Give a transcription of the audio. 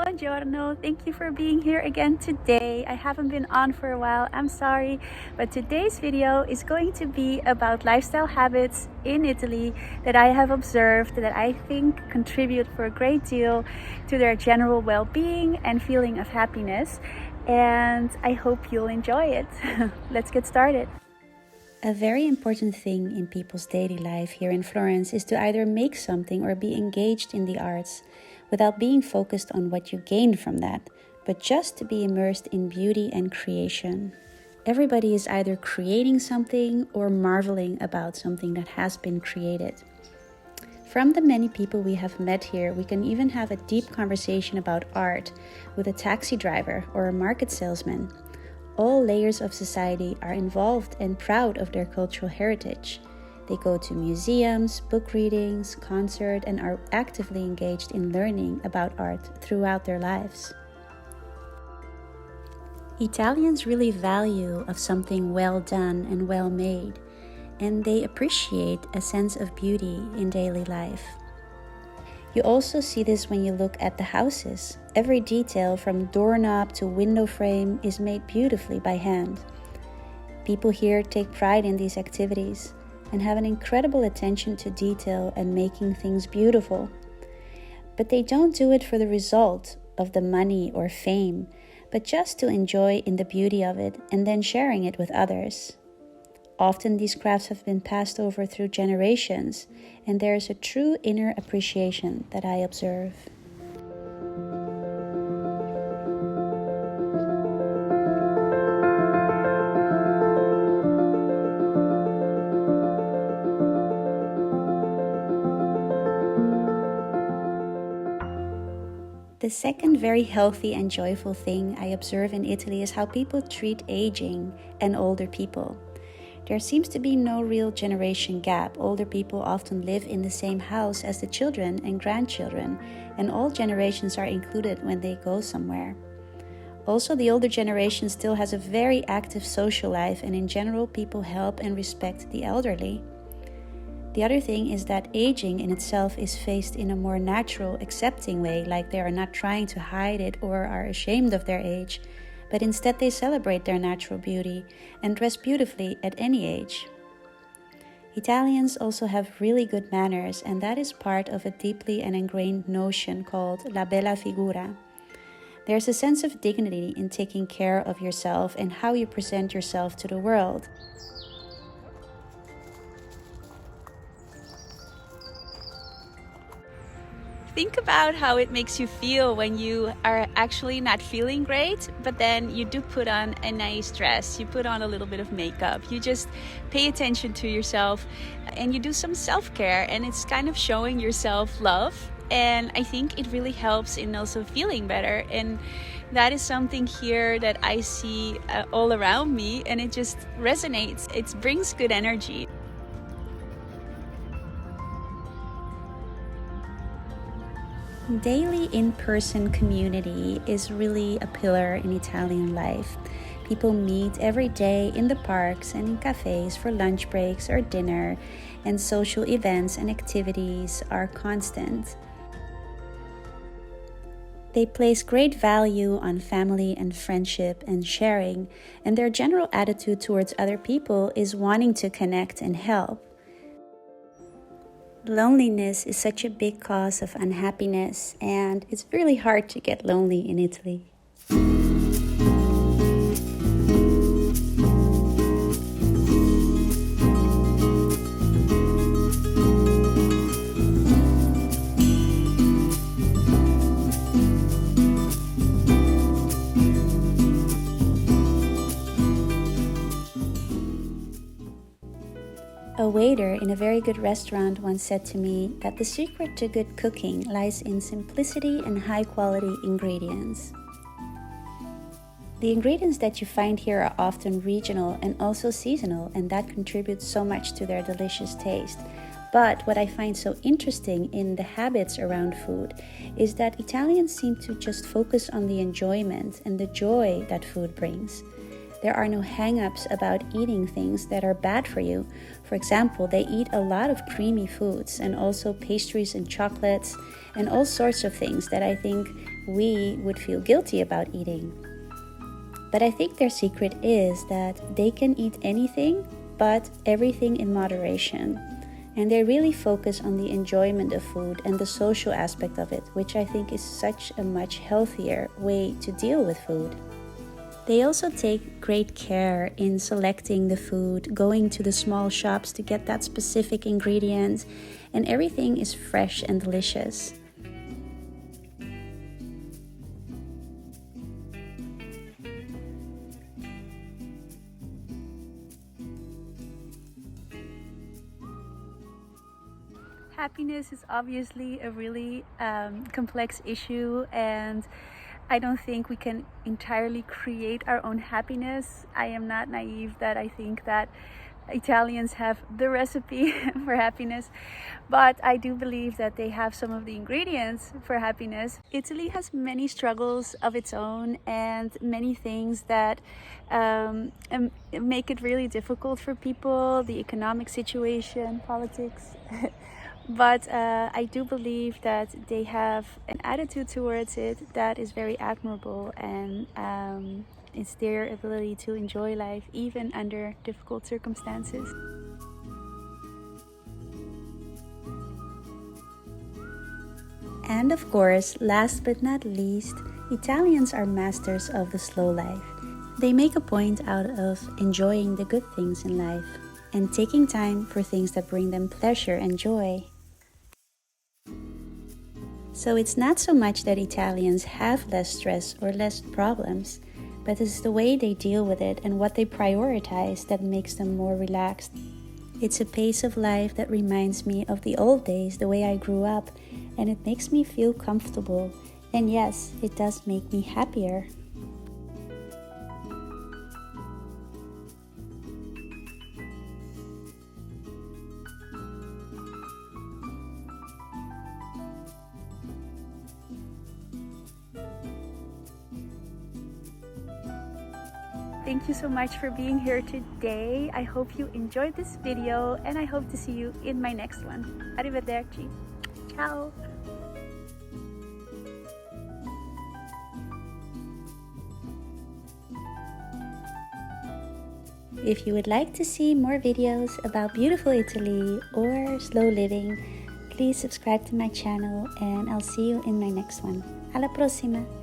Buongiorno, thank you for being here again today. I haven't been on for a while, I'm sorry, but today's video is going to be about lifestyle habits in Italy that I have observed that I think contribute for a great deal to their general well-being and feeling of happiness, and I hope you'll enjoy it. Let's get started. A very important thing in people's daily life here in Florence is to either make something or be engaged in the arts, without being focused on what you gain from that, but just to be immersed in beauty and creation. Everybody is either creating something or marveling about something that has been created. From the many people we have met here, we can even have a deep conversation about art with a taxi driver or a market salesman. All layers of society are involved and proud of their cultural heritage. They go to museums, book readings, concerts, and are actively engaged in learning about art throughout their lives. Italians really value of something well done and well made, and they appreciate a sense of beauty in daily life. You also see this when you look at the houses. Every detail from doorknob to window frame is made beautifully by hand. People here take pride in these activities and have an incredible attention to detail and making things beautiful. But they don't do it for the result of the money or fame, but just to enjoy in the beauty of it and then sharing it with others. Often these crafts have been passed over through generations, and there is a true inner appreciation that I observe. The second very healthy and joyful thing I observe in Italy is how people treat aging and older people. There seems to be no real generation gap. Older people often live in the same house as the children and grandchildren, and all generations are included when they go somewhere. Also, the older generation still has a very active social life, and in general, people help and respect the elderly. The other thing is that aging in itself is faced in a more natural, accepting way, like they are not trying to hide it or are ashamed of their age, but instead they celebrate their natural beauty and dress beautifully at any age. Italians also have really good manners, and that is part of a deeply and ingrained notion called la bella figura. There's a sense of dignity in taking care of yourself and how you present yourself to the world. Think about how it makes you feel when you are actually not feeling great, but then you do put on a nice dress, you put on a little bit of makeup, you just pay attention to yourself and you do some self-care, and it's kind of showing yourself love. And I think it really helps in also feeling better, and that is something here that I see all around me, and it just resonates. It brings good energy. Daily in-person community is really a pillar in Italian life. People meet every day in the parks and in cafes for lunch breaks or dinner, and social events and activities are constant. They place great value on family and friendship and sharing, and their general attitude towards other people is wanting to connect and help. Loneliness is such a big cause of unhappiness, and it's really hard to get lonely in Italy. A waiter in a very good restaurant once said to me that the secret to good cooking lies in simplicity and high-quality ingredients. The ingredients that you find here are often regional and also seasonal, and that contributes so much to their delicious taste. But what I find so interesting in the habits around food is that Italians seem to just focus on the enjoyment and the joy that food brings. There are no hang-ups about eating things that are bad for you. For example, they eat a lot of creamy foods and also pastries and chocolates and all sorts of things that I think we would feel guilty about eating. But I think their secret is that they can eat anything, but everything in moderation. And they really focus on the enjoyment of food and the social aspect of it, which I think is such a much healthier way to deal with food. They also take great care in selecting the food, going to the small shops to get that specific ingredient, and everything is fresh and delicious. Happiness is obviously a really complex issue, and I don't think we can entirely create our own happiness. I am not naive that I think that Italians have the recipe for happiness, but I do believe that they have some of the ingredients for happiness. Italy has many struggles of its own and many things that make it really difficult for people, the economic situation, politics. But I do believe that they have an attitude towards it that is very admirable, and it's their ability to enjoy life even under difficult circumstances. And of course, last but not least, Italians are masters of the slow life. They make a point out of enjoying the good things in life and taking time for things that bring them pleasure and joy. So it's not so much that Italians have less stress or less problems, but it's the way they deal with it and what they prioritize that makes them more relaxed. It's a pace of life that reminds me of the old days, the way I grew up, and it makes me feel comfortable. And yes, it does make me happier. Thank you so much for being here today. I hope you enjoyed this video, and I hope to see you in my next one. Arrivederci. Ciao. If you would like to see more videos about beautiful Italy or slow living, please subscribe to my channel, and I'll see you in my next one. Alla prossima!